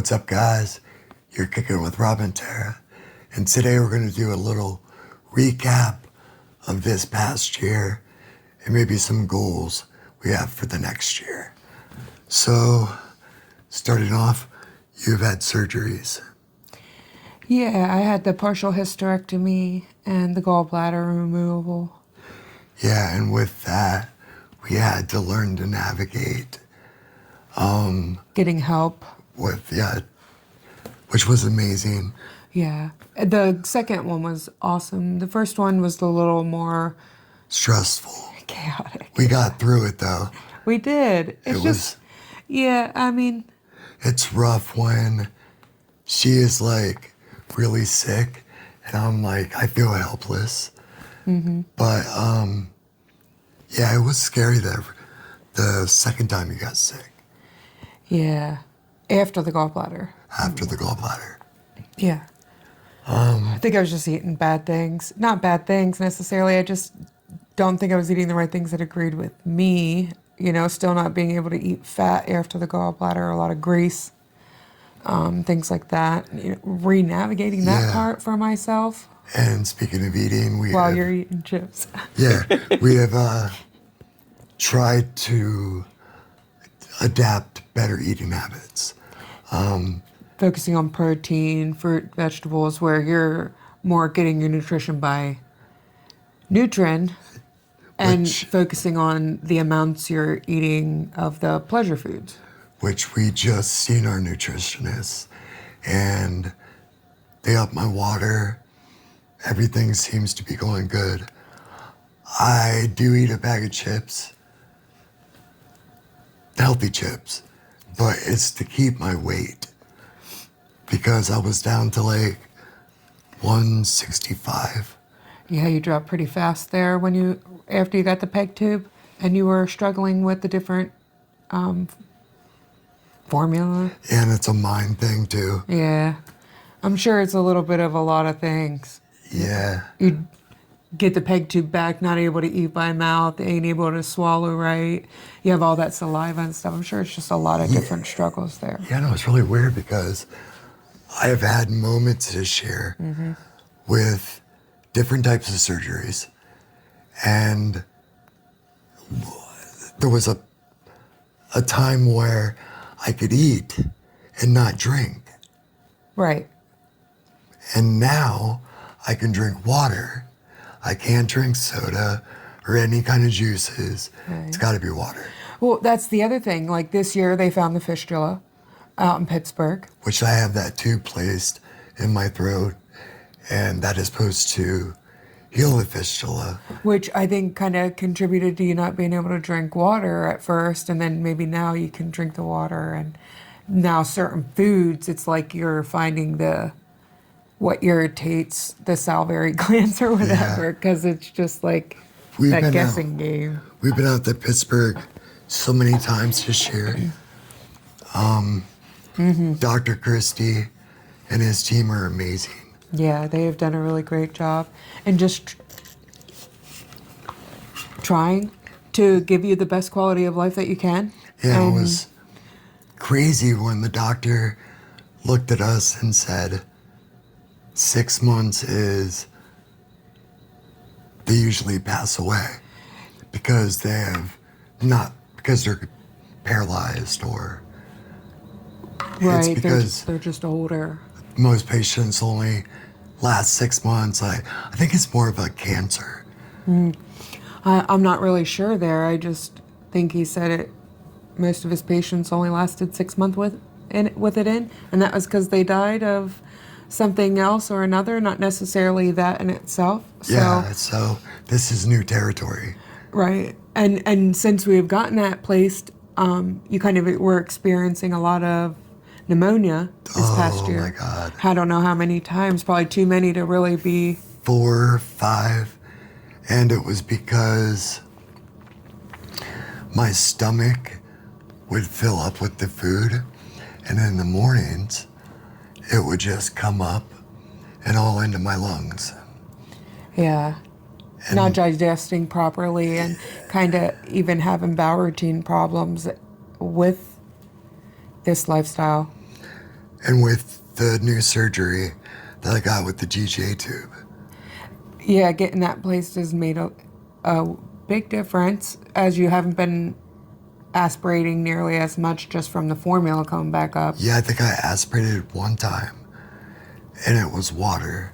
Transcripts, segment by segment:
What's up, guys? You're kicking with Rob and Tara, and today we're going to do a little recap of this past year and maybe some goals we have for the next year. So, starting off, you've had surgeries. Yeah, I had the partial hysterectomy and the gallbladder removal. Yeah, and with that, we had to learn to navigate Getting help. which was amazing. Yeah. The second one was awesome. The first one was a little more Stressful. chaotic. We got through it though. We did. Yeah, I mean, It's rough when she is like really sick and I'm like, I feel helpless. But yeah, it was scary the second time you got sick. yeah. After the gallbladder. After the gallbladder. Yeah. I think I was just eating bad things. Not bad things necessarily. I just don't think I was eating the right things that agreed with me. You know, still not being able to eat fat after the gallbladder, a lot of grease, things like that. You know, re-navigating that Yeah. part for myself And speaking of eating, while you're eating chips. we have tried to adapt better eating habits. Focusing on protein, fruit, vegetables, where you're more getting your nutrition by nutrient and Which- focusing on the amounts you're eating of the pleasure foods. Which we just seen our nutritionist, and they up my water. Everything seems to be going good. I do eat a bag of chips, healthy chips, but it's to keep my weight because I was down to like 165. Yeah, you dropped pretty fast there after you got the peg tube, and you were struggling with the different formula. And it's a mind thing too. Yeah, I'm sure it's a little bit of a lot of things. Yeah. You get the peg tube back, not able to eat by mouth, ain't able to swallow right. You have all that saliva and stuff. I'm sure it's just a lot of different struggles there. Yeah, no, it's really weird because I have had moments this year with different types of surgeries, and there was a time where I could eat and not drink, Right. and now I can drink water. I can't drink soda or any kind of juices. It's got to be water, Well, that's the other thing. Like this year, they found the fistula out in Pittsburgh. which I have that tube placed in my throat, and that is supposed to heal the fistula. Which I think kind of contributed to you not being able to drink water at first, and then maybe now you can drink the water. And now certain foods, it's like you're finding what irritates the salivary glands or whatever, because it's just like We've that been guessing game. We've been out to Pittsburgh so many times this year. Dr. Christie and his team are amazing. Yeah, they have done a really great job, and just trying to give you the best quality of life that you can. Yeah, it And was crazy when the doctor looked at us and said, 6 months is, they usually pass away because because they're paralyzed, or right, they're because they're just older. most patients only last 6 months. I think it's more of a cancer. I'm not really sure there. I just think he said it. Most of his patients only lasted 6 months with it in, and that was because they died of something else or another, not necessarily that in itself. So, Yeah, so this is new territory. right, and since we've gotten that placed, you kind of were experiencing a lot of pneumonia this past year. Oh my God. I don't know how many times, probably too many to really be. 4, 5, and it was because my stomach would fill up with the food, and in the mornings it would just come up and all into my lungs. Yeah. Not digesting properly and kind of even having bowel routine problems with this lifestyle. And with the new surgery that I got with the GJ tube. Yeah, getting that placed has made a big difference, as you haven't been aspirating nearly as much just from the formula coming back up. Yeah, I think I aspirated one time, and it was water.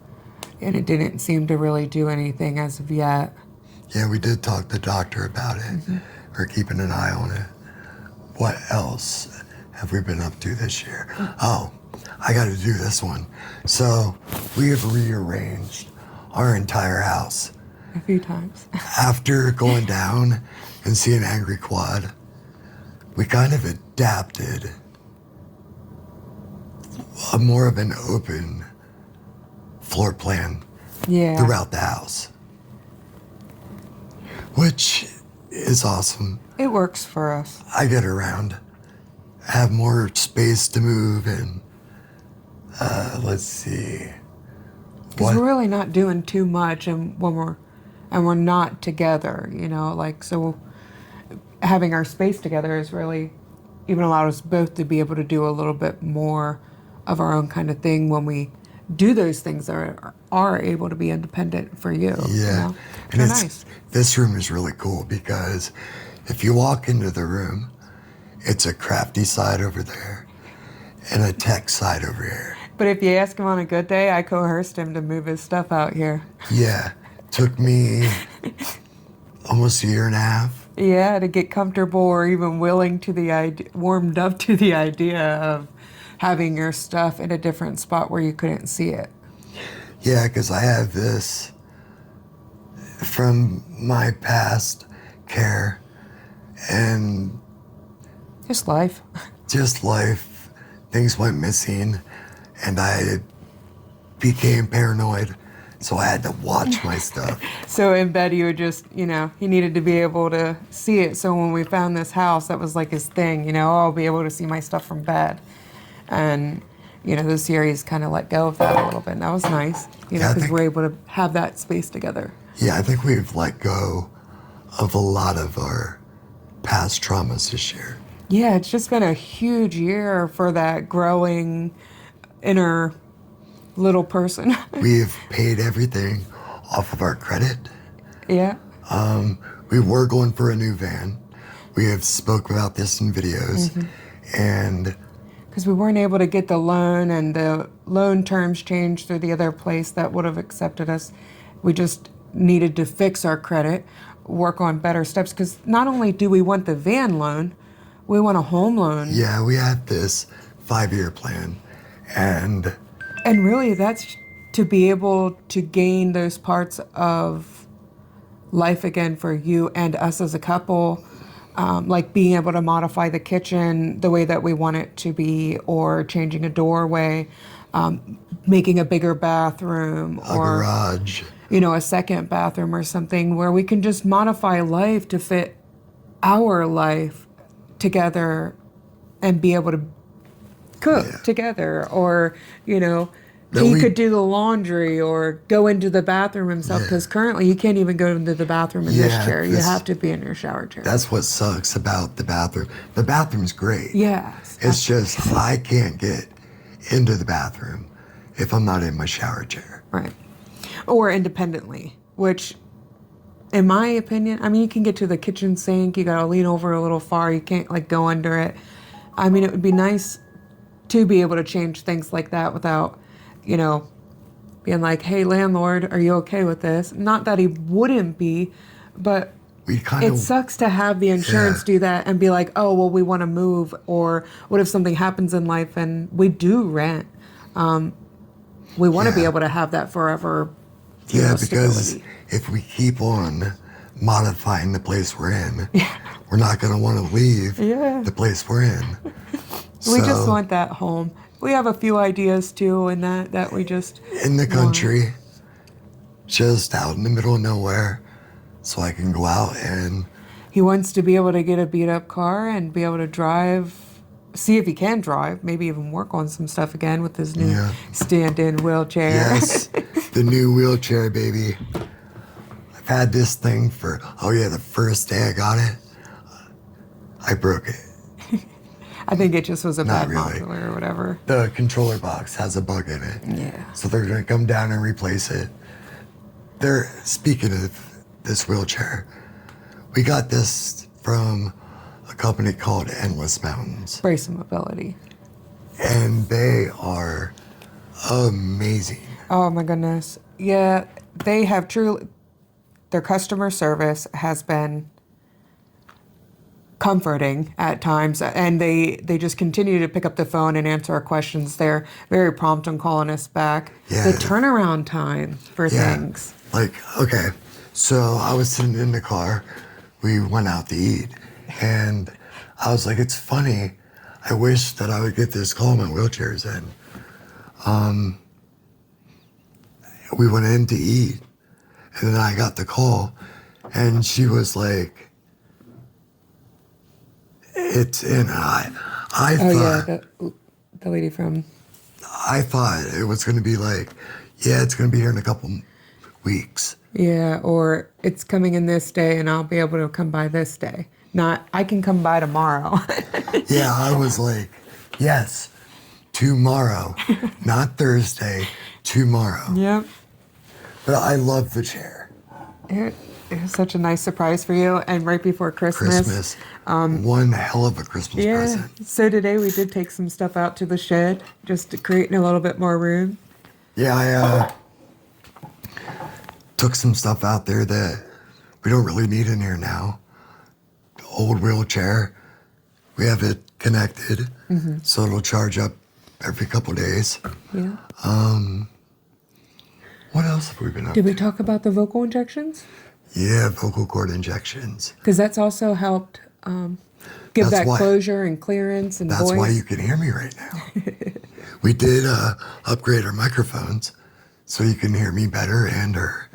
And it didn't seem to really do anything as of yet. Yeah, we did talk to the doctor about it. We're keeping an eye on it. What else have we been up to this year? Oh, I got to do this one. So we have rearranged our entire house. A few times. After going down and seeing Angry Quad, we kind of adapted a more of an open floor plan Yeah. throughout the house, which is awesome. It works for us. I get around, have more space to move, and let's see. Because we're really not doing too much, and we're not together, you know, like, so having our space together has really even allowed us both to be able to do a little bit more of our own kind of thing when we do those things that are able to be independent for you. Yeah, You know? and They're it's nice. this room is really cool because if you walk into the room, it's a crafty side over there and a tech side over here. But if you ask him on a good day, I coerced him to move his stuff out here. Yeah, took me almost a year and a half. Yeah, to get comfortable or even willing to the idea, warmed up to the idea of having your stuff in a different spot where you couldn't see it. Yeah, because I have this from my past care and Just life. just life. Things went missing and I became paranoid. So I had to watch my stuff. So in bed, you would just, you know, he needed to be able to see it. So when we found this house, that was like his thing, you know, I'll be able to see my stuff from bed. And, you know, this year he's kind of let go of that a little bit. And that was nice, you know, Yeah, I because think- we're able to have that space together. Yeah, I think we've let go of a lot of our past traumas this year. Yeah, it's just been a huge year for that growing inner little person. We've paid everything off of our credit. Yeah. We were going for a new van. We have spoke about this in videos. And Because we weren't able to get the loan, and the loan terms changed through the other place that would have accepted us. We just needed to fix our credit, work on better steps, because not only do we want the van loan, we want a home loan. yeah, we had this 5-year plan. And And really, that's to be able to gain those parts of life again for you and us as a couple, like being able to modify the kitchen the way that we want it to be, or changing a doorway, making a bigger bathroom, a or garage. you know, a second bathroom or something, where we can just modify life to fit our life together and be able to cook Yeah. together, or, you know, That he we- could do the laundry or go into the bathroom himself, Yeah. because currently you can't even go into the bathroom in this Yeah, chair. You this- have to be in your shower chair. That's what sucks about the bathroom. The bathroom's great. Yes. It's just I can't get into the bathroom if I'm not in my shower chair. Right. Or independently, which, in my opinion, I mean, you can get to the kitchen sink, you gotta lean over a little far, you can't like go under it. I mean, it would be nice to be able to change things like that without, you know, being like, hey, landlord, are you okay with this? Not that he wouldn't be, but We kind it of sucks to have the insurance Yeah. do that and be like, oh, well, we want to move, or what if something happens in life and we do rent? We want to be Yeah. able to have that forever. you Yeah, know, because stability. if we keep on modifying the place we're in, we're not going to want to leave Yeah. the place we're in. We just So, want that home. We have a few ideas too, and that we just in the country, just out in the middle of nowhere, so I can go out and he wants to be able to get a beat up car and be able to drive, see if he can drive, maybe even work on some stuff again with his new Yeah. stand-in wheelchair. yes, the new wheelchair, baby. I've had this thing for, oh yeah, the first day I got it, I broke it. I think it just was a Not bad really. module or whatever. The controller box has a bug in it. Yeah. So they're going to come down and replace it. Speaking of this wheelchair, we got this from a company called Endless Mountains. Brace and mobility. And they are amazing. Oh my goodness. Yeah, they have truly, their customer service has been comforting at times, and they just continue to pick up the phone and answer our questions. They're very prompt on calling us back. Yeah. The turnaround time for things. Like, okay, so I was sitting in the car. We went out to eat, and I was like, it's funny. I wish that I would get this call my wheelchair's in. We went in to eat, and then I got the call, and she was like, it's in. I Oh thought, yeah, the lady from. I thought it was going to be like, yeah, it's going to be here in a couple weeks. Yeah, or it's coming in this day and I'll be able to come by this day. Not, I can come by tomorrow. Yeah, I was like, yes, tomorrow, not Thursday, tomorrow. Yep. But I love the chair. It was such a nice surprise for you. And right before Christmas. One hell of a Christmas Yeah. present. So today we did take some stuff out to the shed just to create a little bit more room. Yeah, I took some stuff out there that we don't really need in here now. The old wheelchair, we have it connected, so it'll charge up every couple days. Yeah. What else have we been up Did to? we talk about the vocal injections? Yeah, vocal cord injections. Because that's also helped give That's that why- clearance and clearance and That's voice. why you can hear me right now. We did upgrade our microphones so you can hear me better and her.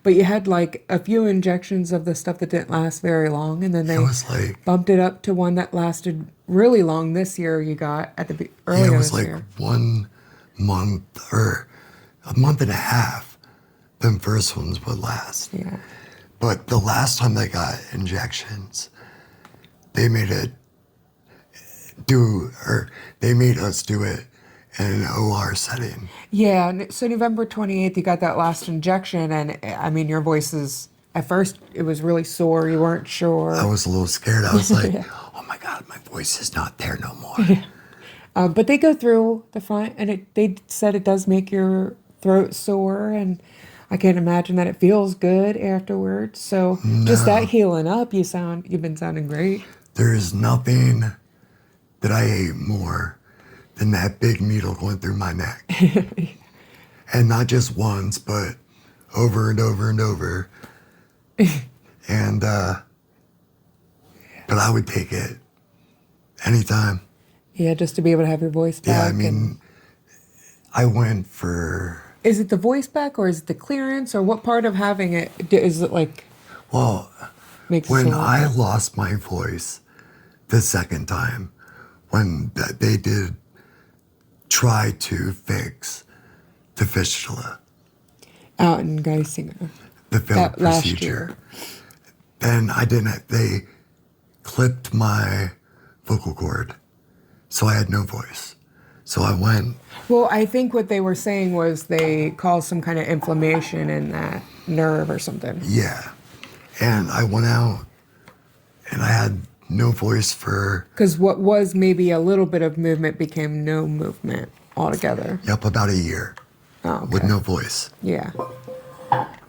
But you had like a few injections of the stuff that didn't last very long, and then they It was like, bumped it up to one that lasted really long this year. You got at the earlier yeah, it was this like year. 1 month or a month and a half. Them first ones would last. Yeah. But the last time they got injections, they made us do it in an OR setting. Yeah. So November 28th, you got that last injection, and I mean, your voice is at first it was really sore. You weren't sure. I was a little scared. I was like, oh my God, my voice is not there no more. But they go through the front, and they said it does make your throat sore, and I can't imagine that it feels good afterwards. So just that healing up, you've been sounding great. There is nothing that I hate more than that big needle going through my neck. And not just once, but over and over and over. And, but I would take it anytime. Yeah, just to be able to have your voice back. Yeah, I and- mean, I went for, Is it the voice back, or is it the clearance, or what part of having it is it like well, makes it when so I lost my voice the second time, when they did try to fix the fistula, out in Geisinger? the failed That last procedure, year. then they clipped my vocal cord, so I had no voice. So I went, Well, I think what they were saying was they caused some kind of inflammation in that nerve or something. yeah, and I went out, and I had no voice for, Because what was maybe a little bit of movement became no movement altogether. about a year Oh, okay. with no voice. Yeah.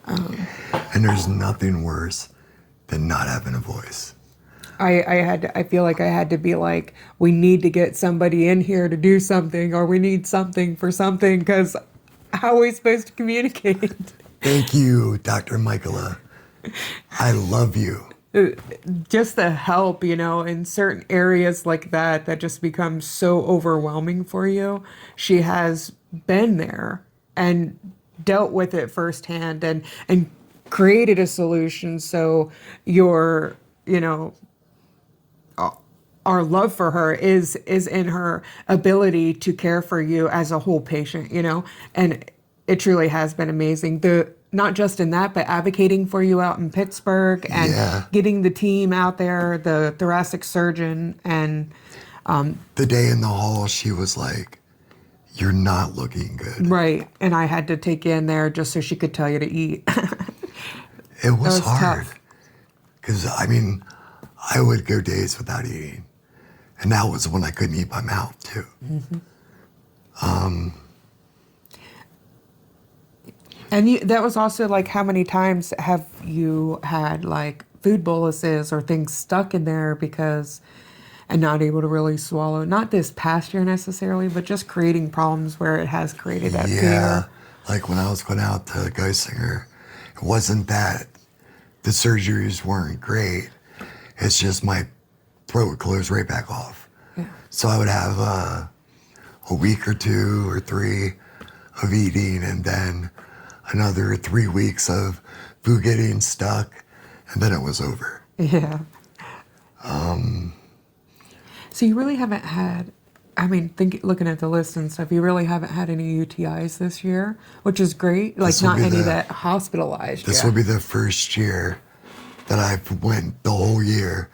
And there's nothing worse than not having a voice. I feel like I had to be like, we need to get somebody in here to do something, or we need something for something, because how are we supposed to communicate? Thank you, Dr. Michaela. I love you. Just the help, in certain areas like that just becomes so overwhelming for you. She has been there and dealt with it firsthand and created a solution. So your, our love for her is in her ability to care for you as a whole patient, and it truly has been amazing. not just in that, but advocating for you out in Pittsburgh and Yeah. getting the team out there, the thoracic surgeon. And The day in the hall, she was like, "You're not looking good." right. And I had to take you in there just so she could tell you to eat. It was was hard. tough. Because, I mean, I would go days without eating. And that was when I couldn't eat my mouth, too. And that was also like, how many times have you had like food boluses or things stuck in there because, and not able to really swallow? Not this past year necessarily, but just creating problems where it has created that Yeah. fear. Like when I was going out to Geisinger, it wasn't that the surgeries weren't great. It's just my throat would close right back off. Yeah. So I would have a week or 2 or 3 of eating, and then another 3 weeks of food getting stuck, and then it was over. Yeah. So you really haven't had, I mean, looking at the list and stuff, you really haven't had any UTIs this year, which is great. Like This will not be any the- that hospitalized. This will be the first year that I've went the whole year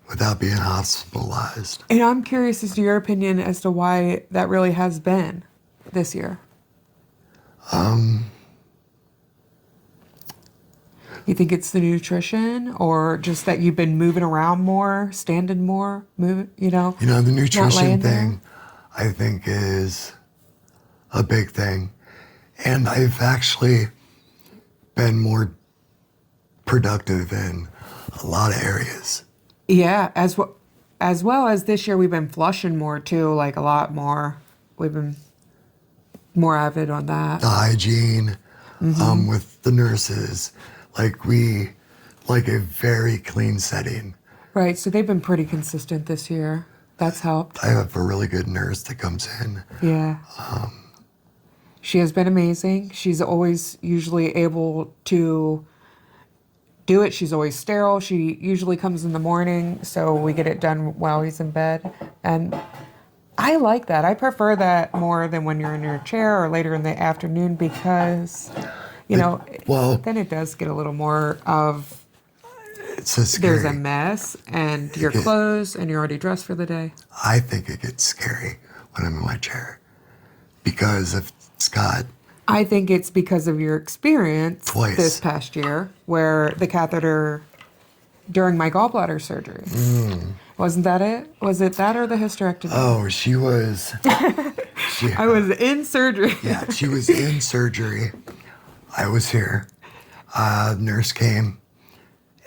without being hospitalized. And I'm curious as to your opinion as to why that really has been this year. You think it's the nutrition, or just that you've been moving around more, standing more, moving, You know, the laying nutrition there? thing, I think, is a big thing. And I've actually been more productive in a lot of areas. Yeah, as well as this year we've been flushing more too, like a lot more. We've been more avid on that. The hygiene with the nurses, like a very clean setting. Right, so they've been pretty consistent this year. That's helped. I have a really good nurse that comes in. Yeah. She has been amazing. She's always usually able to do it. She's always sterile. She usually comes in the morning, so we get it done while he's in bed. And I like that. I prefer that more than when you're in your chair or later in the afternoon because, Well, then it does get a little more of it's so scary. there's a mess and your clothes and you're already dressed for the day. I think it gets scary when I'm in my chair because of Scott. I think it's because of your experience Twice. this past year where the catheter during my gallbladder surgery. Wasn't that it? Was it that or the hysterectomy? Oh, she was. I was in surgery. Yeah, she was in surgery. I was here. Nurse came,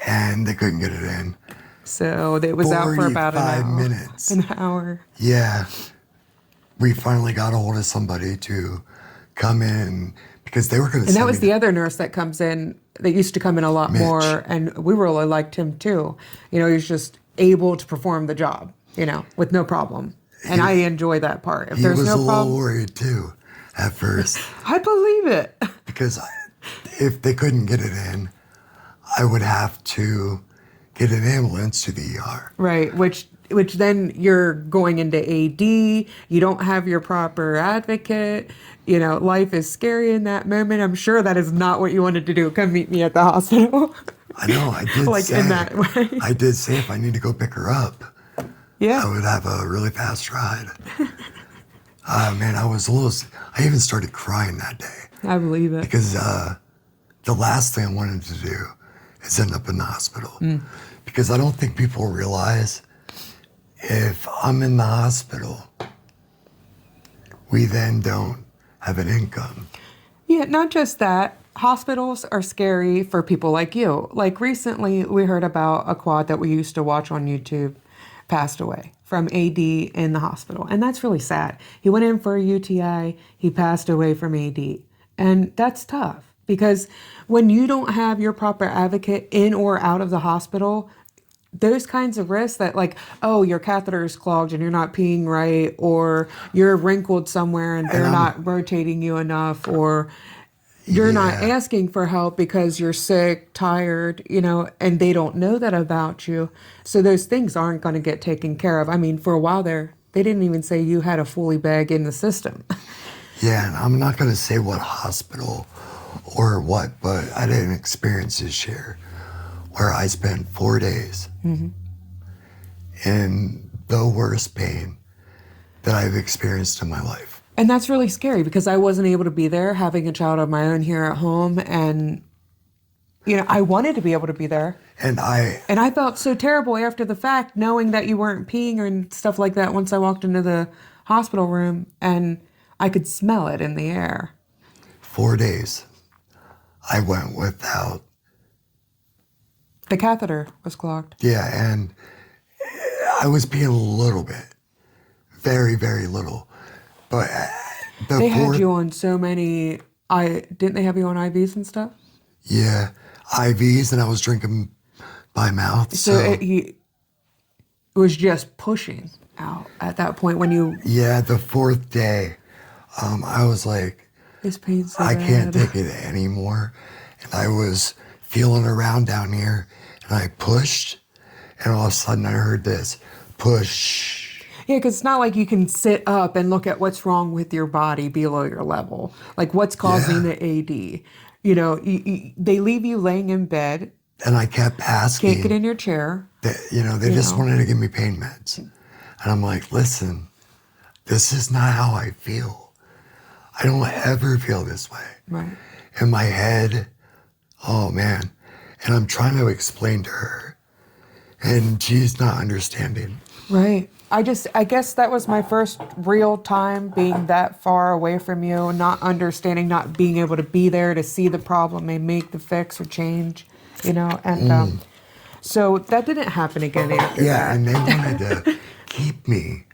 and they couldn't get it in. So it was out for about an 45 hour. minutes. An hour. Yeah, we finally got a hold of somebody to come in because they were going to. And that was the other nurse that comes in, that used to come in a lot Mitch. more, and we really liked him too. He was just able to perform the job, with no problem. And I enjoy that part. If He there's was no a little problem, worried too, at first, I believe it. because if they couldn't get it in, I would have to get an ambulance to the ER. Right, which then you're going into AD, you don't have your proper advocate, life is scary in that moment. I'm sure that is not what you wanted to do. Come meet me at the hospital. I know, I did Like say. in that way. I did say if I need to go pick her up, I Yeah. would have a really fast ride. Man, I even started crying that day I believe it. because the last thing I wanted to do is end up in the hospital. Because I don't think people realize if I'm in the hospital, we then don't have an income. Yeah, not just that. Hospitals are scary for people like you. Like recently, we heard about a quad that we used to watch on YouTube passed away from AD in the hospital. And that's really sad. He went in for a UTI, he passed away from AD. And that's tough because when you don't have your proper advocate in or out of the hospital, those kinds of risks that your catheter is clogged and you're not peeing right, or you're wrinkled somewhere and they're not rotating you enough, or you're not Yeah. asking for help because you're sick, tired, and they don't know that about you. So those things aren't going to get taken care of. I mean, for a while there, they didn't even say you had a Foley bag in the system. Yeah, and I'm not going to say what hospital or what, but I didn't experience this year where I spent 4 days in the worst pain that I've experienced in my life. And that's really scary because I wasn't able to be there having a child of my own here at home. And, I wanted to be able to be there. And I felt so terrible after the fact, knowing that you weren't peeing or stuff like that once I walked into the hospital room and I could smell it in the air. 4 days, I went without. The catheter was clogged. Yeah, and I was peeing a little bit. Very, very little. But they had you on so many, didn't they have you on IVs and stuff? Yeah, IVs, and I was drinking by mouth. So it was just pushing out at that point when you... Yeah, the 4th day, I was like, this pain's so I bad. can't take it anymore. And I was feeling around down here, and I pushed, and all of a sudden I heard this, push. Yeah, because it's not like you can sit up and look at what's wrong with your body below your level. Like what's causing the AD. They leave you laying in bed. And I kept asking. Can't get in your chair. They just wanted to give me pain meds. And I'm like, listen, this is not how I feel. I don't ever feel this way. Right. In my head, oh man. And I'm trying to explain to her. And she's not understanding. Right. I guess that was my first real time being that far away from you, not understanding, not being able to be there to see the problem and make the fix or change, and so that didn't happen again after that. Yeah, and they wanted to keep me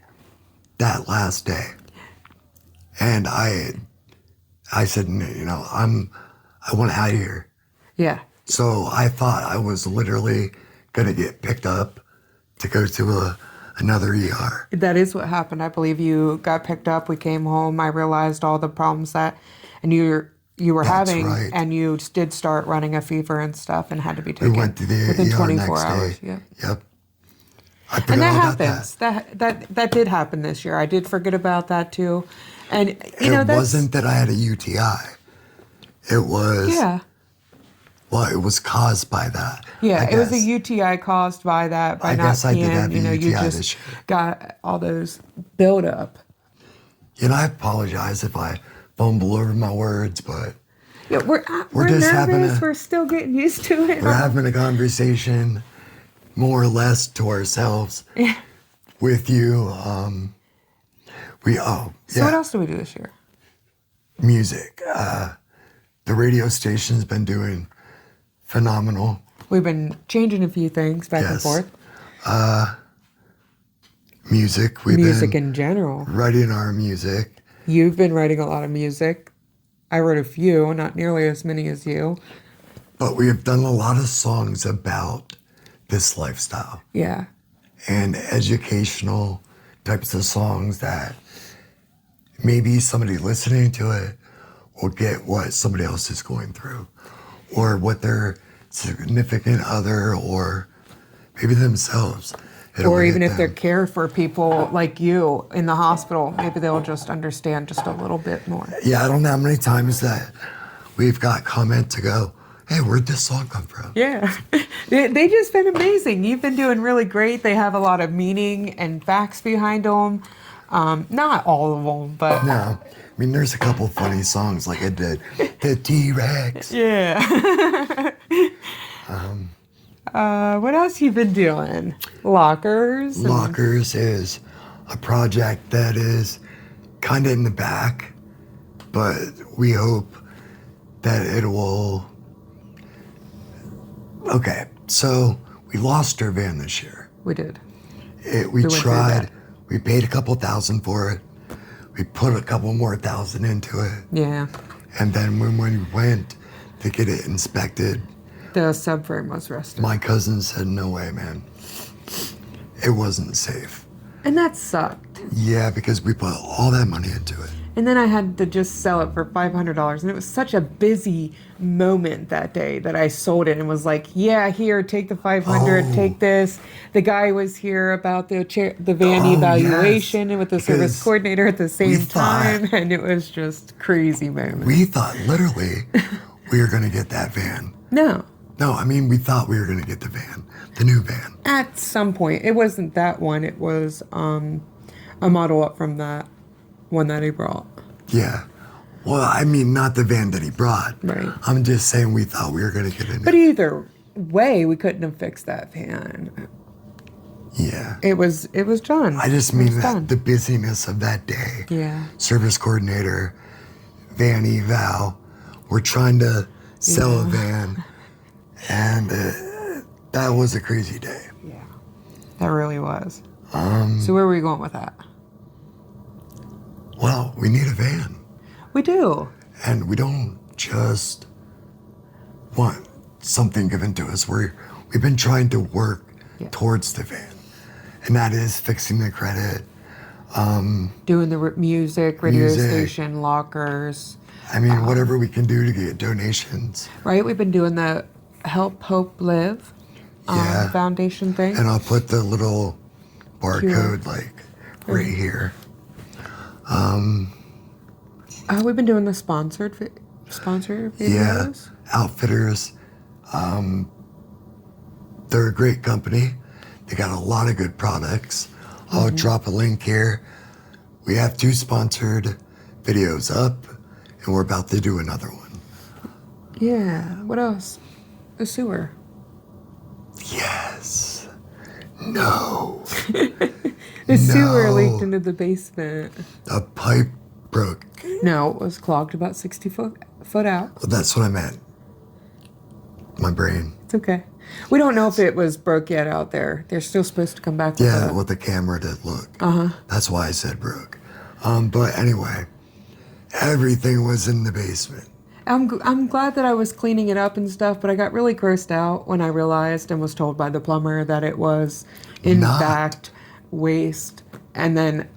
that last day. And I said, I want out of here. Yeah. So I thought I was literally going to get picked up to go to another ER. That is what happened. I believe you got picked up. We came home. I realized all the problems and you were That's having, right. and you did start running a fever and stuff, and had to be taken. We went to the within ER 24 next hours. day. Yeah. Yep. I forgot And that about happens. That did happen this year. I did forget about that too. And It wasn't that I had a UTI. It was. Yeah. Well, it was caused by that. Yeah, it was a UTI caused by that, by not guess I did peeing. have a You UTI just this year. got all those build up. I apologize if I fumble over my words, but Yeah, we're just having nervous. We're still getting used to it. we're having a conversation more or less to ourselves with you. So what else do we do this year? Music. The radio station's been doing phenomenal. We've been changing a few things back and Yes. forth. Music. We've Music been in general. writing our music. You've been writing a lot of music. I wrote a few, not nearly as many as you. But we have done a lot of songs about this lifestyle Yeah. and educational types of songs that maybe somebody listening to it will get what somebody else is going through, or what their significant other, or maybe themselves. Or even if they care for people like you in the hospital, maybe they'll just understand just a little bit more. Yeah, I don't know how many times that we've got comment to go, hey, where'd this song come from? Yeah. They just been amazing. You've been doing really great. They have a lot of meaning and facts behind them. Not all of them, but... No. I mean, there's a couple funny songs like I did. The T-Rex. Yeah. What else you been doing? Lockers? Lockers is a project that is kind of in the back, but we hope that it will... Okay, so we lost our van this year. We did. We went through tried. that. We paid a couple $1,000 for it. We put a couple more $1,000 into it. Yeah. And then when we went to get it inspected, The subframe was rusted. my cousin said, no way, man. It wasn't safe. And that sucked. Yeah, because we put all that money into it. And then I had to just sell it for $500. And it was such a busy moment that day that I sold it and was like, yeah, here, take the $500, take this. The guy was here about the van evaluation and with the service because coordinator at the same thought- time. And it was just crazy moment. We thought literally we were going to get that van. No. No, I mean, we thought we were going to get the van, the new van. At some point. It wasn't that one. It was a model up from that one that he brought. Yeah. Well, I mean, not the van that he brought. Right. I'm just saying we thought we were going to get a new. But either way, we couldn't have fixed that van. Yeah. It was done. I just It mean was that done. the busyness of that day. Yeah. Service coordinator, van eval. We're trying to sell a van, and that was a crazy day. Yeah. That really was. So where were we going with that? Well, we need a van, We do. and we don't just want something given to us. We've been trying to work towards the van, and that is fixing the credit. Doing the music, radio Music. station, lockers. I mean, whatever we can do to get donations. Right? We've been doing the Help Hope Live Yeah. foundation thing. And I'll put the little barcode like right here. We've been doing the sponsored videos. Yeah, Outfitters. They're a great company. They got a lot of good products. I'll drop a link here. We have 2 sponsored videos up, and we're about to do another one. Yeah. What else? The sewer. Yes. No. The sewer No. leaked into the basement. A pipe broke. No, it was clogged about 60 foot out. Well, that's what I meant. My brain. It's okay. We don't know if it was broke yet out there. They're still supposed to come back with Yeah, it. with the camera to look. That's why I said broke. But anyway, everything was in the basement. I'm glad that I was cleaning it up and stuff, but I got really grossed out when I realized and was told by the plumber that it was, in Not. fact, waste. And then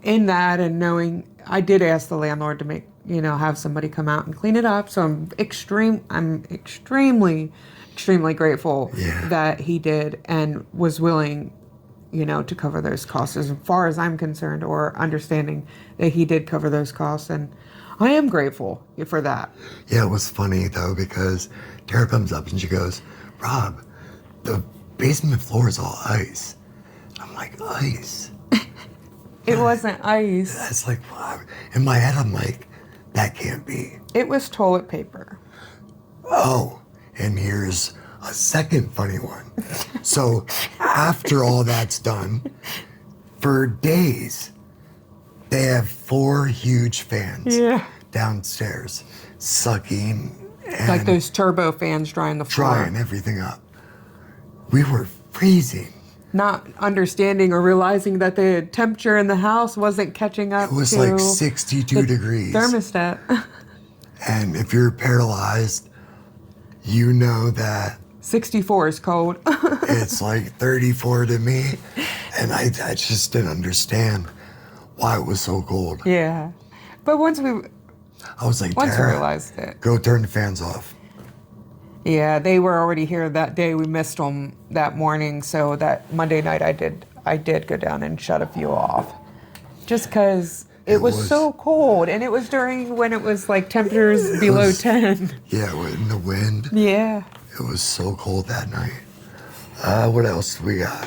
in that and knowing, I did ask the landlord to have somebody come out and clean it up. So I'm extremely grateful Yeah. that he did and was willing, to cover those costs as far as I'm concerned, or understanding that he did cover those costs. And I am grateful for that. Yeah, it was funny though because Tara comes up and she goes, "Rob, the basement floor is all ice." I'm like, "Ice?" It wasn't ice. That's like, wow. In my head, I'm like, "That can't be." It was toilet paper. Oh, and here's a second funny one. So after all that's done, for days, they have 4 huge fans Yeah. downstairs sucking and Like those turbo fans drying the floor. drying everything up. We were freezing. Not understanding or realizing that the temperature in the house wasn't catching up It was to like 62 the degrees. thermostat. And if you're paralyzed, you know that 64 is cold. it's like 34 to me. And I just didn't understand why it was so cold. Yeah. But once we I was like, we "Tara, realized it. go turn the fans off." Yeah, they were already here that day. We missed them that morning, so that Monday night I did go down and shut a few off. Just because it was so cold, and it was during when it was like temperatures below was- 10. Yeah, in the wind. Yeah. It was so cold that night. What else do we got?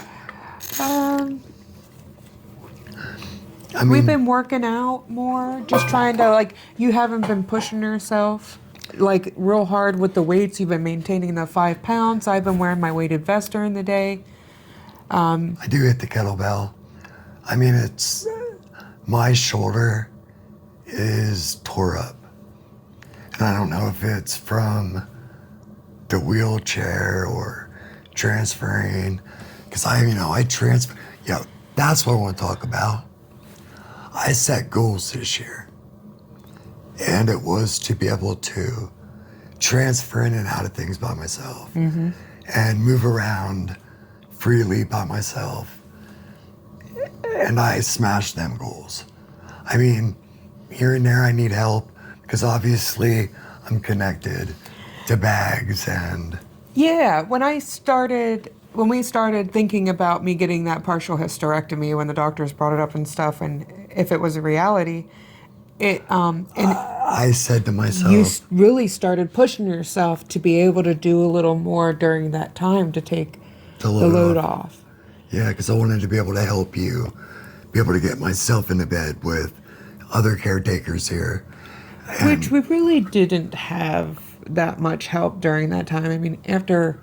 I mean, We've been working out more, just trying to, you haven't been pushing yourself, real hard with the weights. You've been maintaining the 5 pounds. I've been wearing my weighted vest during the day. I do hit the kettlebell. I mean, it's my shoulder is tore up. And I don't know if it's from the wheelchair or transferring. Because I transfer. Yeah, that's what I want to talk about. I set goals this year. And it was to be able to transfer in and out of things by myself and move around freely by myself. And I smashed them goals. I mean, here and there I need help because obviously I'm connected to bags and Yeah, when we started thinking about me getting that partial hysterectomy, when the doctors brought it up and stuff, and if it was a reality, And I said to you myself, really started pushing yourself to be able to do a little more during that time to take to the load load off. off. Yeah, because I wanted to be able to help you, be able to get myself into bed with other caretakers here. Which we really didn't have that much help during that time. I mean, after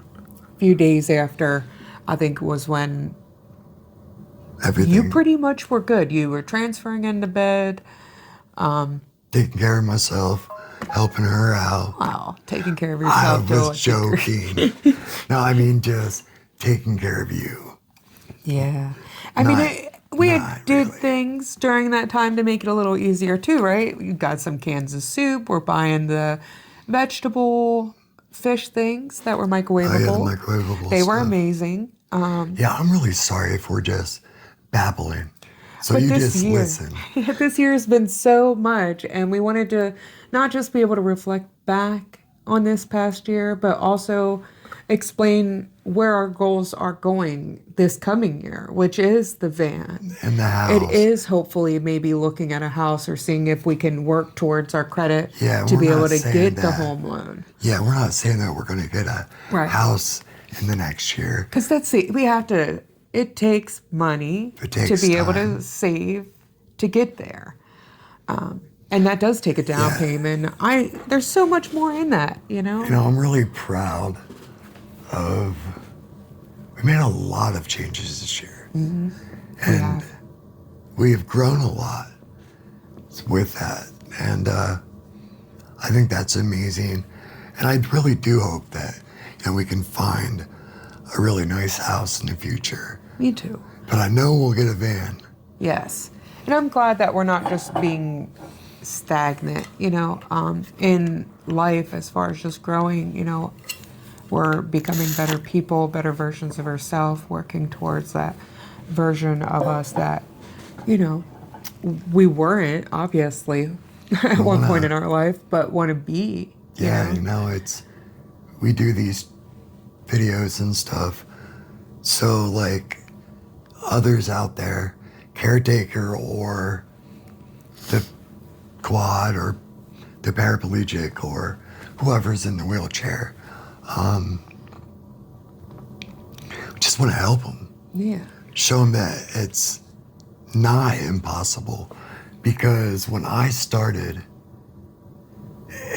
a few days after, I think was when Everything. you pretty much were good. You were transferring into bed, Taking care of myself, helping her out. well, taking care of I yourself to was a degree. joking. No, I mean just taking care of you. Yeah. I mean, Not- we not had did really. things during that time to make it a little easier too, right? You got some cans of soup. We're buying the vegetable fish things that were Oh yeah, the microwavable. microwavable They were stuff. amazing. Yeah, I'm really sorry if we're just babbling. So But you this just year, listen. this year has been so much, and we wanted to not just be able to reflect back on this past year, but also explain where our goals are going this coming year, which is the van. In the It house. is hopefully maybe looking at a house or seeing if we can work towards our credit Yeah, to we're be not able to saying get the that. home loan. Yeah, we're not saying that we're going to get a Right. house in the next year. Because we have to, it takes money It to takes be able time. to save to get there. And that does take a down Yeah. payment. There's so much more in that, you know? You know, I'm really proud of. We made a lot of changes this year. We And have. we've grown a lot with that. And I think that's amazing. And I really do hope that we can find a really nice house in the future. Me too. But I know we'll get a van. Yes. And I'm glad that we're not just being stagnant, in life as far as just growing, we're becoming better people, better versions of ourselves, working towards that version of us that, we weren't, obviously, at one point in our life, but want to be. Yeah, we do these videos and stuff. So, like, others out there, caretaker or the quad or the paraplegic or whoever's in the wheelchair, we just want to help them. Yeah. Show them that it's not impossible. Because when I started,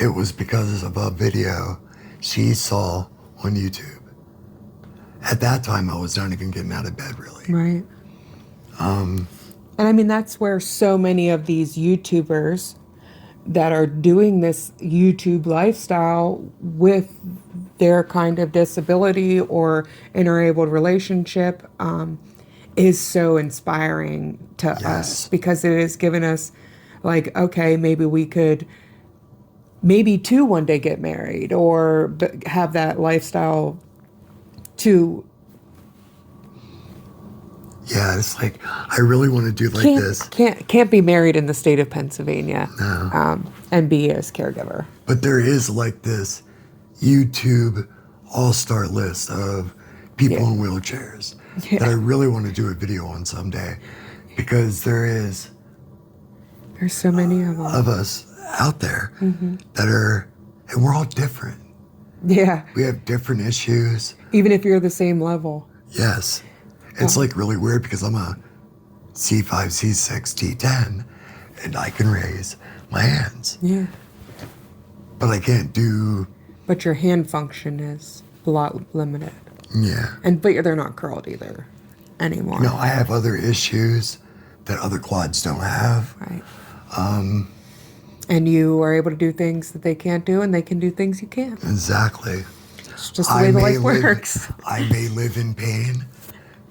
it was because of a video she saw on YouTube. At that time, I was not even getting out of bed, really. Right. And I mean, that's where so many of these YouTubers that are doing this YouTube lifestyle with their kind of disability or interabled relationship is so inspiring to Yes. us, because it has given us like, okay, maybe we could too one day get married or have that lifestyle to Yeah, it's like, I really want to do like this. can't be married in the state of Pennsylvania and be his caregiver. But there is like this YouTube all-star list of people Yeah. in wheelchairs Yeah. that I really want to do a video on someday, because There's so many of them. of us out there that are, and we're all different. Yeah, We have different issues. even if you're the same level. Yes. It's like really weird because I'm a C5, C6, T10, and I can raise my hands, Yeah, but I can't do, but your hand function is a lot limited, yeah. but they're not curled either anymore. No, I have other issues that other quads don't have. Right. And you are able to do things that they can't do, and they can do things you can't. Exactly. It's just the way the life works. I may live in pain,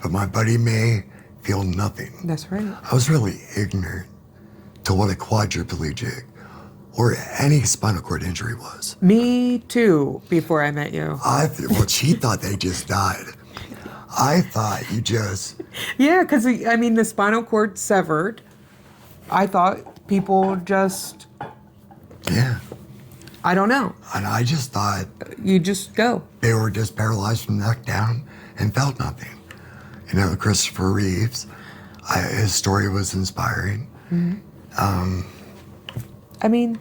but my buddy may feel nothing. That's right. I was really ignorant to what a quadriplegic or any spinal cord injury was. Me too, before I met you. Well, she thought they just died. I thought you just, Yeah, because, I mean, the spinal cord severed. I thought people just, yeah. I don't know. And I just thought You just go. they were just paralyzed from the neck down and felt nothing. Christopher Reeves, his story was inspiring. I mean,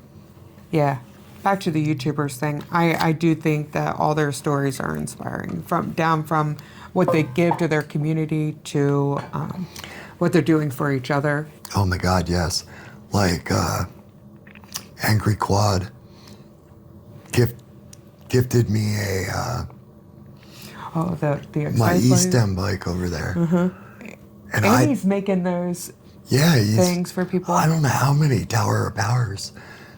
yeah. Back to the YouTubers thing. I do think that all their stories are inspiring, from what they give to their community to what they're doing for each other. Oh my God, yes. Like Angry Quad gifted me a Oh, the my Excite East Bike. End bike over there, and And he's making those yeah, things for people. I don't know how many Tower of Powers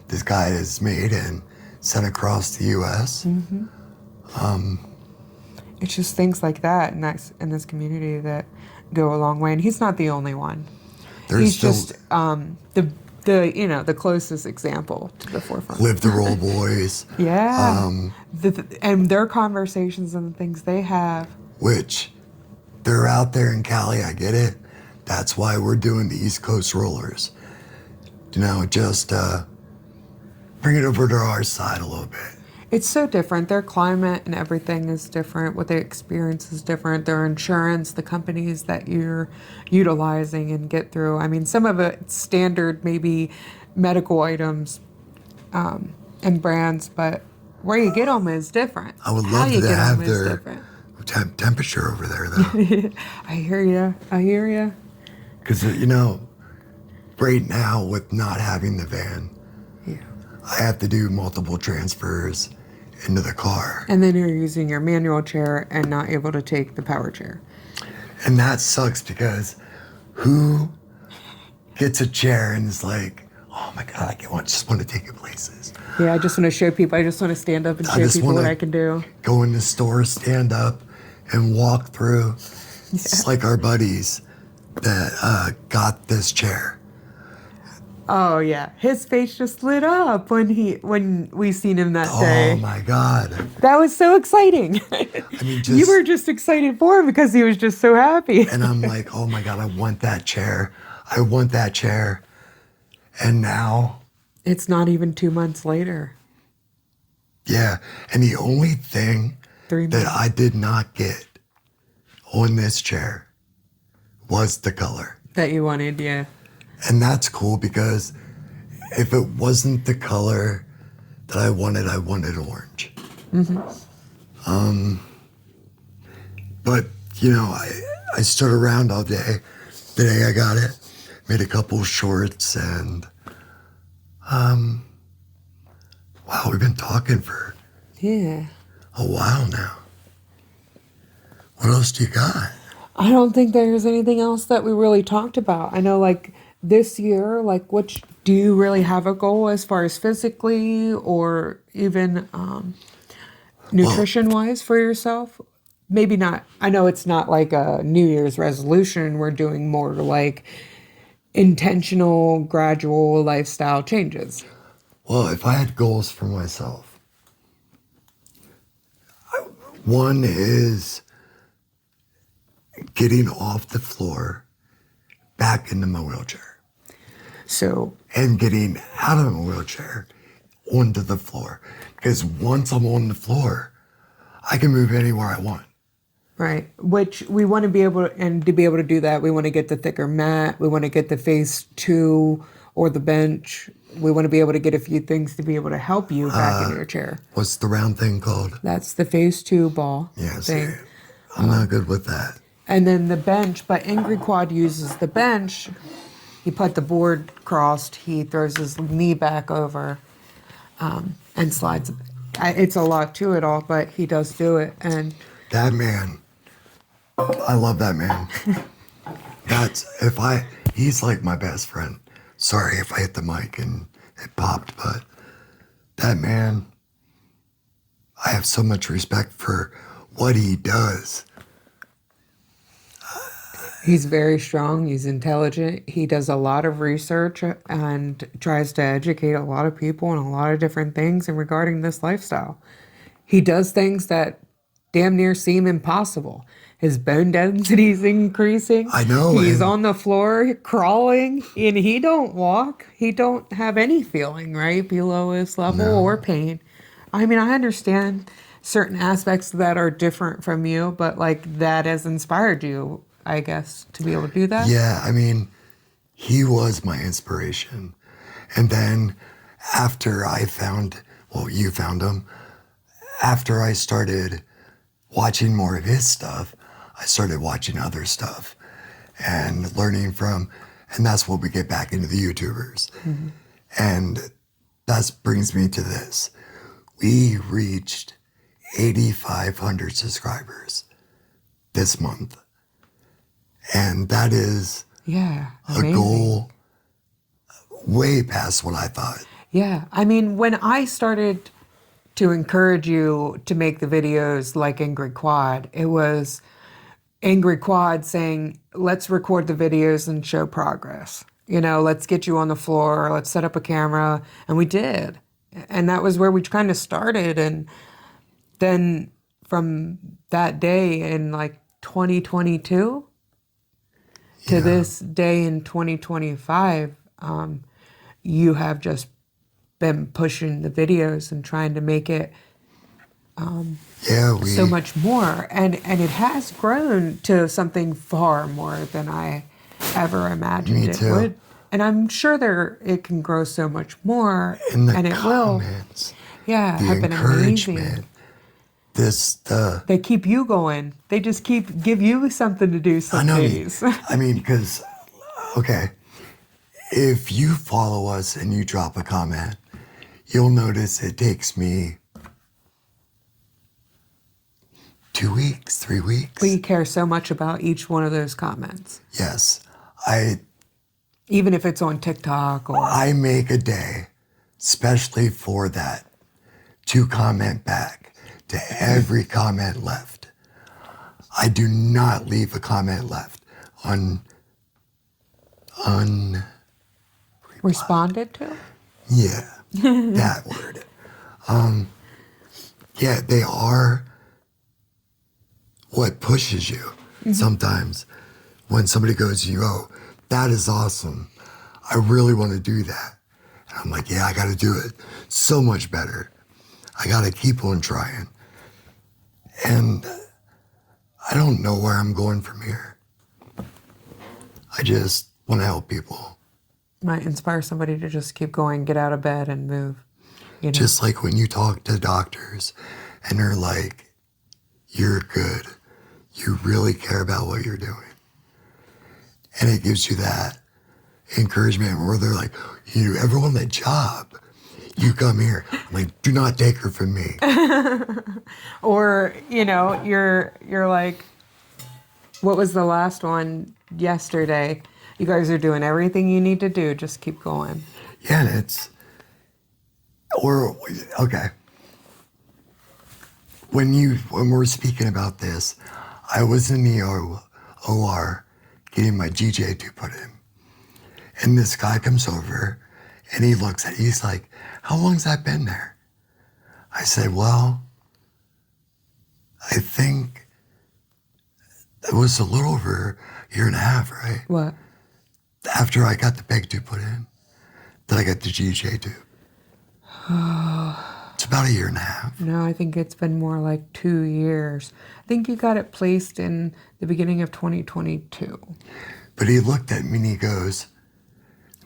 this guy has made and sent across the U.S. It's just things like that in this community that go a long way. And he's not the only one. There's He's still just the closest example to the forefront. Live the Roll Boys, Yeah. And their conversations and the things they have. which they're out there in Cali. I get it. That's why we're doing the East Coast Rollers. You know, just bring it over to our side a little bit. It's so different. Their climate and everything is different. What they experience is different. Their insurance, the companies that you're utilizing and get through. I mean, some of it's standard, maybe medical items and brands, but where you get them is different. I would How love you to get 'em have is their different. temperature over there, though. I hear you. I hear you. Because, you know, right now with not having the van, Yeah. I have to do multiple transfers into the car. And then you're using your manual chair and not able to take the power chair. And that sucks because who gets a chair and is like, oh my God, just want to take it places. Yeah, I just want to show people. I just want to stand up and I show just people what wanna I can do. Go in the store, stand up, and walk through. It's like our buddies that got this chair. Oh yeah, his face just lit up when we seen him that Oh day. my God. That was so exciting. I mean, You were just excited for him because he was just so happy. and I'm like, oh my God, I want that chair. I want that chair. And now, It's not even 2 months later. yeah. And the only thing 3 that months. I did not get on this chair was the color. That you wanted, yeah. And that's cool because if it wasn't the color that I wanted orange. But, you know, I stood around all day. The day I got it, made a couple shorts, and wow, we've been talking for Yeah. a while now. What else do you got? I don't think there's anything else that we really talked about. I know, like, this year, like, do you really have a goal as far as physically or even nutrition-wise for yourself? Maybe not. I know it's not like a New Year's resolution. We're doing more like intentional, gradual lifestyle changes. Well, if I had goals for myself, one is getting off the floor back into my wheelchair So, and getting out of my wheelchair onto the floor. Because once I'm on the floor, I can move anywhere I want. right, which we want to be able to, and to be able to do that, we want to get the thicker mat. We want to get the phase 2 or the bench. We want to be able to get a few things to be able to help you back in your chair. What's the round thing called? That's the phase 2 ball Yeah, thing. see, I'm not good with that. And then the bench, but Angry Quad uses the bench. He put the board crossed. He throws his knee back over and slides. It's a lot to it all, but he does do it. And That man, I love that man. He's like my best friend. Sorry if I hit the mic and it popped, but that man, I have so much respect for what he does. he's very strong. He's intelligent. He does a lot of research and tries to educate a lot of people on a lot of different things in regarding this lifestyle. He does things that damn near seem impossible. His bone density is increasing. I know, He's and- on the floor crawling, and he don't walk. He don't have any feeling right below his level or pain. I mean, I understand certain aspects that are different from you, but like that has inspired you, I guess, to be able to do that. Yeah, I mean, he was my inspiration. And then after I found, well, you found him, after I started watching more of his stuff, I started watching other stuff and learning from, and that's what we get back into the YouTubers. Mm-hmm. And that brings me to this. We reached 8,500 subscribers this month. And that is amazing. a goal way past what I thought. Yeah. I mean, when I started to encourage you to make the videos like Angry Quad, it was Angry Quad saying, let's record the videos and show progress. You know, let's get you on the floor, let's set up a camera. And we did. And that was where we kind of started. And then from that day in like 2022 to this day in 2025, you have just been pushing the videos and trying to make it so much more. And it has grown to something far more than I ever imagined it would. And I'm sure it can grow so much more. In the and it comments, will. Yeah, the have been amazing. They keep you going. They just give you something to do some days. I mean, because, okay, if you follow us and you drop a comment, you'll notice it takes me 2 weeks, 3 weeks. We care so much about each one of those comments. Yes. Even if it's on TikTok or... I make a day, especially for that, to comment back to every comment left. I do not leave a comment left responded to? Yeah, that word. Yeah, they are what pushes you sometimes. When somebody goes to you, oh, that is awesome. I really want to do that. And I'm like, yeah, I got to do it so much better. I got to keep on trying. And I don't know where I'm going from here. I just want to help people. Might inspire somebody to just keep going, get out of bed and move. You know? Just like when you talk to doctors and they're like, you're good. You really care about what you're doing. And it gives you that encouragement where they're like, you ever want that job? You come here. I'm like, do not take her from me. Or, you know, you're like, what was the last one yesterday? You guys are doing everything you need to do. Just keep going. Yeah, and okay. When we're speaking about this, I was in the OR getting my GJ tube put in. And this guy comes over and he looks at it. He's like, how long's that been there? I said, well, I think it was a little over a year and a half, right? What? After I got the peg tube put in, then I got the GJ tube. It's about a year and a half. No, I think it's been more like 2 years. I think you got it placed in the beginning of 2022. But he looked at me and he goes,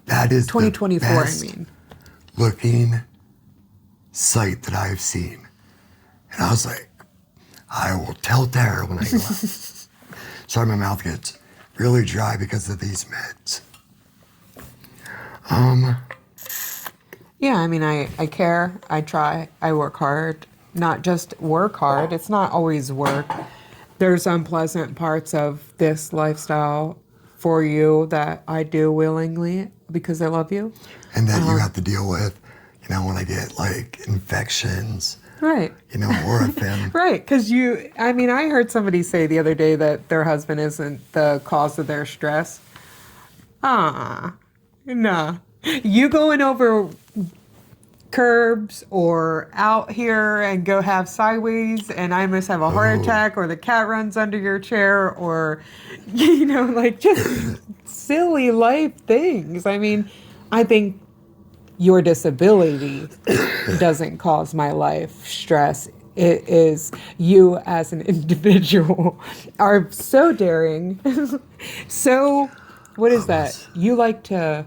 that is 2024, the best looking sight that I've seen. And I was like, I will tell Tara when I go out. Sorry, my mouth gets really dry because of these meds. Yeah, I mean, I care, I try, I work hard. Not just work hard, it's not always work. There's unpleasant parts of this lifestyle for you that I do willingly because I love you. And that you have to deal with, you know, when I get like infections. Right. You know, or a family. Right, because I mean, I heard somebody say the other day that their husband isn't the cause of their stress. Nah. You going over curbs or out here and go have sideways and I must have a heart attack or the cat runs under your chair or, you know, like just silly life things. I mean, I think your disability doesn't cause my life stress. It is you as an individual are so daring. So, what is that? You like to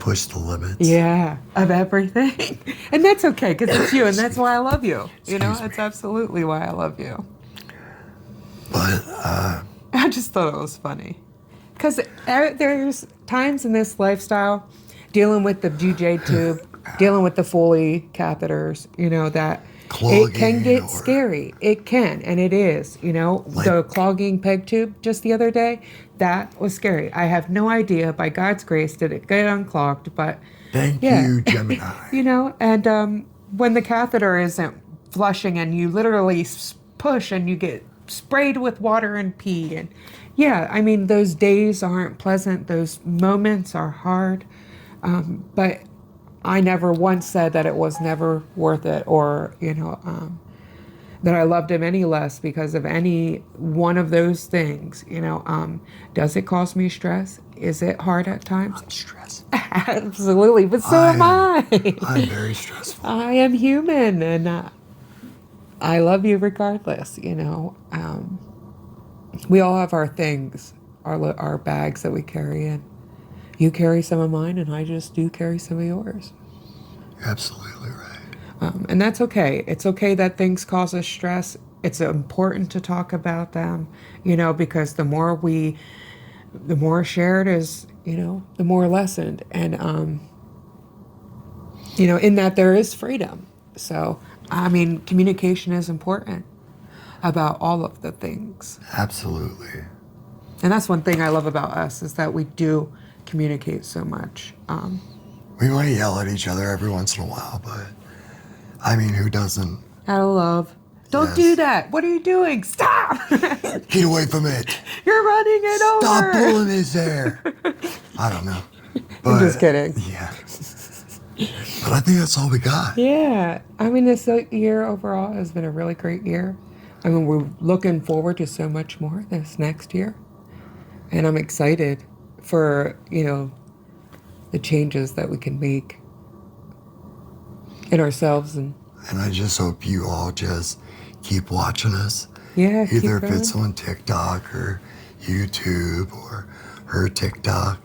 push the limits. Yeah, of everything. And that's okay, because it's you, and that's why I love you. You know, Excuse that's me. absolutely why I love you. But I just thought it was funny. Because there's times in this lifestyle, dealing with the GJ tube, dealing with the Foley catheters, you know, that it can clogging get or scary. It can, and it is. You know, Like- the clogging peg tube just the other day, that was scary. I have no idea, by God's grace, did it get unclogged, but thank yeah. you, Gemini. You know, and when the catheter isn't flushing and you literally push and you get sprayed with water and pee, and yeah, I mean, those days aren't pleasant. Those moments are hard. But I never once said that it was never worth it, or, you know, that I loved him any less because of any one of those things. You know, does it cause me stress? Is it hard at times? I'm stressed. Absolutely, but so am I. I'm very stressful. I am human, and I love you regardless. You know, we all have our things, our bags that we carry in. You carry some of mine, and I just do carry some of yours. You're absolutely right. And that's okay. It's okay that things cause us stress. It's important to talk about them, you know, because the more shared is, you know, the more lessened. And, you know, in that there is freedom. So, I mean, communication is important about all of the things. Absolutely. And that's one thing I love about us, is that we do communicate so much. We might yell at each other every once in a while, but I mean, who doesn't? Out of love. Don't Yes. do that. What are you doing? Stop! Get away from it. You're running it over. Stop pulling his hair. I don't know. I'm just kidding. Yeah. But I think that's all we got. Yeah. I mean, this year overall has been a really great year. I mean, we're looking forward to so much more this next year. And I'm excited for, you know, the changes that we can make in ourselves. And I just hope you all just keep watching us. yeah, keep Either if going. it's on TikTok or YouTube or her TikTok.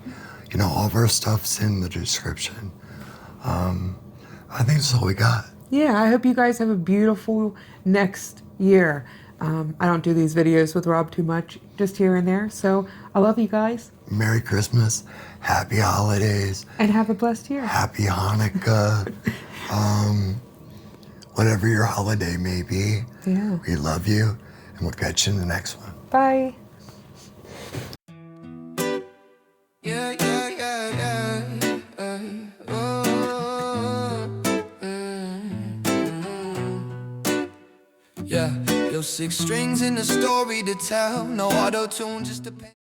You know, all of our stuff's in the description. I think that's all we got. Yeah, I hope you guys have a beautiful next year. I don't do these videos with Rob too much, just here and there. So I love you guys. Merry Christmas, Happy Holidays, And have a blessed year. Happy Hanukkah, whatever your holiday may be. Yeah. We love you, and we'll catch you in the next one. Bye. Yeah, yeah, yeah, yeah. Yeah, yo, 6 strings in the story to tell. No auto-tune, just a